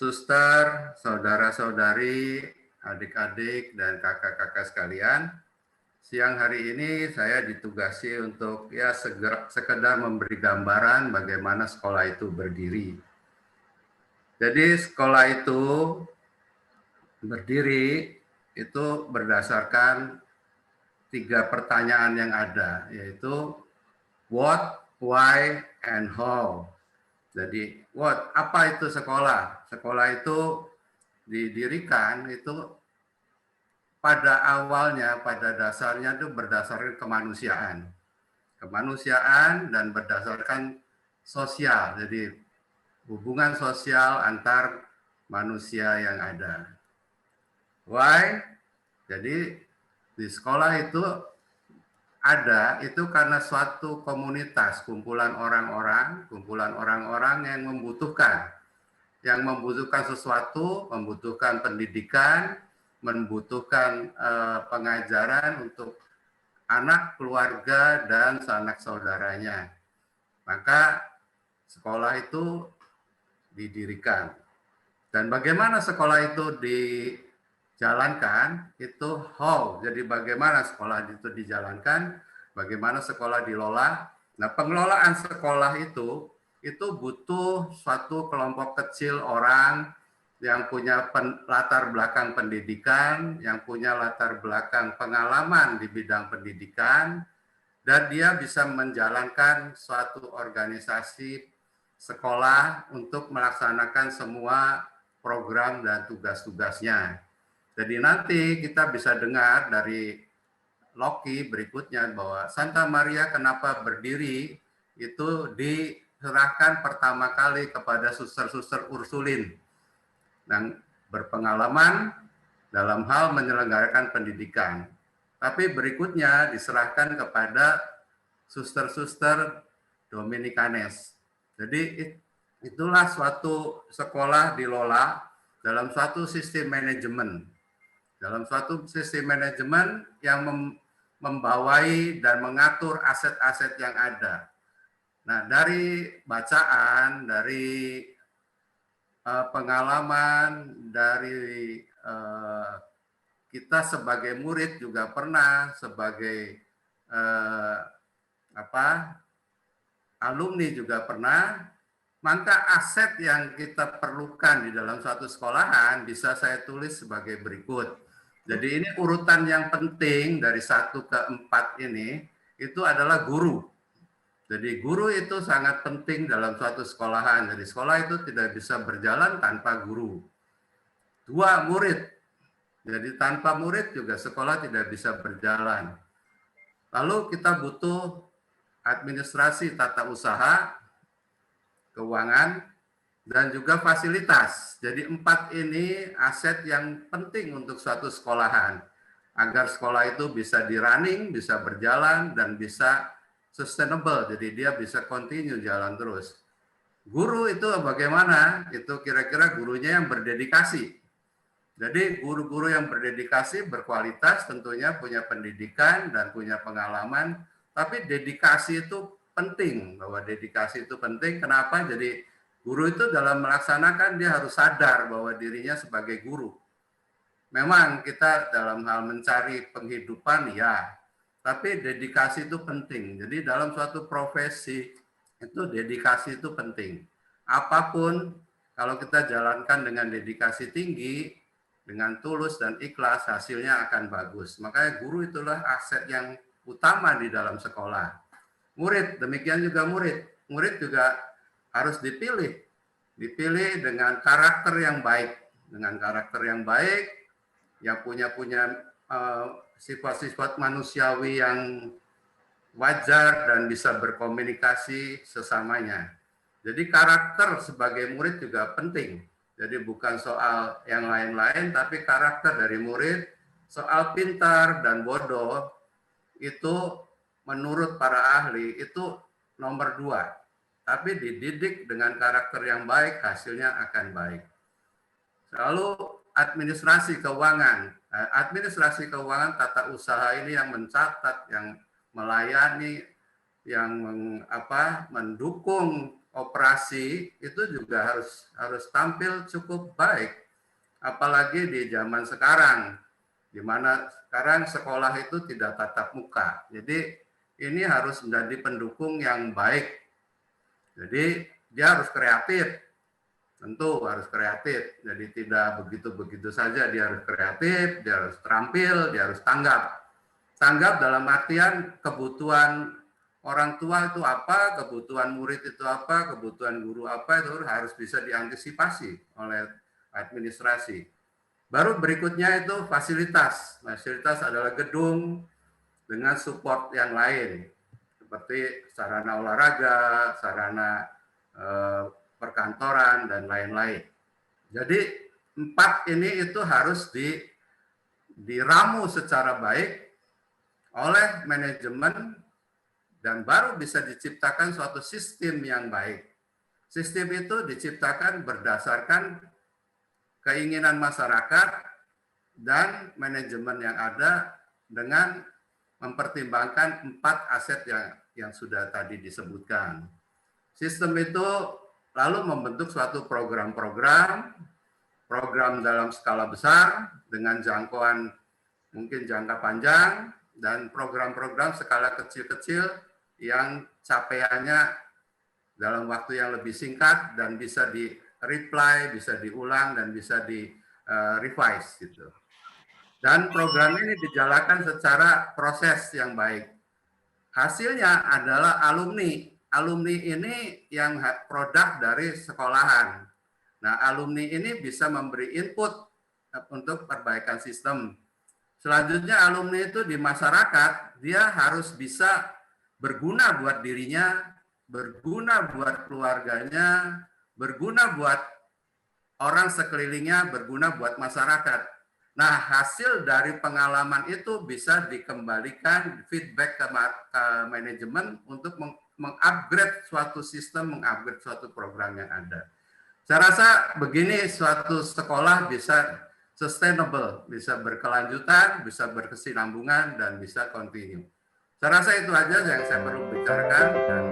suster, saudara-saudari, adik-adik, dan kakak-kakak sekalian. Siang hari ini saya ditugasi untuk sekedar memberi gambaran bagaimana sekolah itu berdiri. Jadi sekolah itu berdiri itu berdasarkan 3 pertanyaan yang ada, yaitu what, why, and how. Jadi what, apa itu sekolah? Sekolah itu didirikan itu pada awalnya, pada dasarnya itu berdasarkan kemanusiaan. Kemanusiaan dan berdasarkan sosial. Jadi hubungan sosial antar manusia yang ada. Why? Jadi di sekolah itu ada itu karena suatu komunitas, kumpulan orang-orang yang membutuhkan sesuatu, membutuhkan pendidikan, membutuhkan pengajaran untuk anak, keluarga, dan sanak saudaranya. Maka sekolah itu didirikan. Dan bagaimana sekolah itu dijalankan, itu how. Jadi bagaimana sekolah itu dijalankan, bagaimana sekolah dilola. Nah, pengelolaan sekolah itu butuh suatu kelompok kecil orang yang punya latar belakang pendidikan, yang punya latar belakang pengalaman di bidang pendidikan, dan dia bisa menjalankan suatu organisasi sekolah untuk melaksanakan semua program dan tugas-tugasnya. Jadi nanti kita bisa dengar dari Loki berikutnya bahwa Santa Maria kenapa berdiri itu diserahkan pertama kali kepada suster-suster Ursulin yang berpengalaman dalam hal menyelenggarakan pendidikan. Tapi berikutnya diserahkan kepada suster-suster Dominikanes. Jadi itulah suatu sekolah dilola dalam suatu sistem manajemen. Dalam suatu sistem manajemen yang membawai dan mengatur aset-aset yang ada. Nah, dari bacaan, dari pengalaman, dari kita sebagai murid juga pernah, sebagai alumni juga pernah, maka aset yang kita perlukan di dalam suatu sekolahan bisa saya tulis sebagai berikut. Jadi ini urutan yang penting dari 1 ke 4 ini, itu adalah guru. Jadi guru itu sangat penting dalam suatu sekolahan. Jadi sekolah itu tidak bisa berjalan tanpa guru. 2, murid. Jadi tanpa murid juga sekolah tidak bisa berjalan. Lalu kita butuh administrasi tata usaha, keuangan, dan juga fasilitas. Jadi 4 ini aset yang penting untuk suatu sekolahan. Agar sekolah itu bisa di-running, bisa berjalan, dan bisa sustainable. Jadi dia bisa continue jalan terus. Guru itu bagaimana? Itu kira-kira gurunya yang berdedikasi. Jadi guru-guru yang berdedikasi, berkualitas, tentunya punya pendidikan dan punya pengalaman. Tapi dedikasi itu penting, bahwa dedikasi itu penting. Kenapa? Jadi guru itu dalam melaksanakan dia harus sadar bahwa dirinya sebagai guru. Memang kita dalam hal mencari penghidupan ya, tapi dedikasi itu penting. Jadi dalam suatu profesi itu dedikasi itu penting. Apapun kalau kita jalankan dengan dedikasi tinggi, dengan tulus dan ikhlas, hasilnya akan bagus. Makanya guru itulah aset yang utama di dalam sekolah. Murid, demikian juga murid. Murid juga harus dipilih. Dipilih dengan karakter yang baik. Dengan karakter yang baik, yang punya sifat-sifat manusiawi yang wajar dan bisa berkomunikasi sesamanya. Jadi karakter sebagai murid juga penting. Jadi bukan soal yang lain-lain, tapi karakter dari murid, soal pintar dan bodoh, itu menurut para ahli itu nomor 2. Tapi dididik dengan karakter yang baik, hasilnya akan baik. Lalu administrasi keuangan. Administrasi keuangan tata usaha ini yang mencatat, yang melayani mendukung operasi itu juga harus tampil cukup baik, apalagi di zaman sekarang, di mana sekarang sekolah itu tidak tatap muka. Jadi ini harus menjadi pendukung yang baik. Jadi dia harus kreatif, tentu harus kreatif. Jadi tidak begitu-begitu saja, dia harus kreatif, dia harus terampil, dia harus tanggap. Tanggap dalam artian kebutuhan orang tua itu apa, kebutuhan murid itu apa, kebutuhan guru apa, itu harus bisa diantisipasi oleh administrasi. Baru berikutnya itu fasilitas. Fasilitas adalah gedung dengan support yang lain, seperti sarana olahraga, sarana perkantoran, dan lain-lain. Jadi 4 ini itu harus diramu secara baik oleh manajemen dan baru bisa diciptakan suatu sistem yang baik. Sistem itu diciptakan berdasarkan keinginan masyarakat dan manajemen yang ada dengan mempertimbangkan 4 aset yang sudah tadi disebutkan. Sistem itu lalu membentuk suatu program dalam skala besar dengan jangkauan mungkin jangka panjang, dan program-program skala kecil-kecil yang capaiannya dalam waktu yang lebih singkat dan bisa di-reply, bisa diulang, dan bisa di-revise gitu. Dan program ini dijalankan secara proses yang baik. Hasilnya adalah alumni. Alumni ini yang produk dari sekolahan. Nah, alumni ini bisa memberi input untuk perbaikan sistem. Selanjutnya alumni itu di masyarakat, dia harus bisa berguna buat dirinya, berguna buat keluarganya, berguna buat orang sekelilingnya, berguna buat masyarakat. Nah, hasil dari pengalaman itu bisa dikembalikan feedback ke manajemen untuk mengupgrade suatu sistem, mengupgrade suatu program yang ada. Saya rasa begini suatu sekolah bisa sustainable, bisa berkelanjutan, bisa berkesinambungan, dan bisa continue. Saya rasa itu aja yang saya perlu bicarakan, dan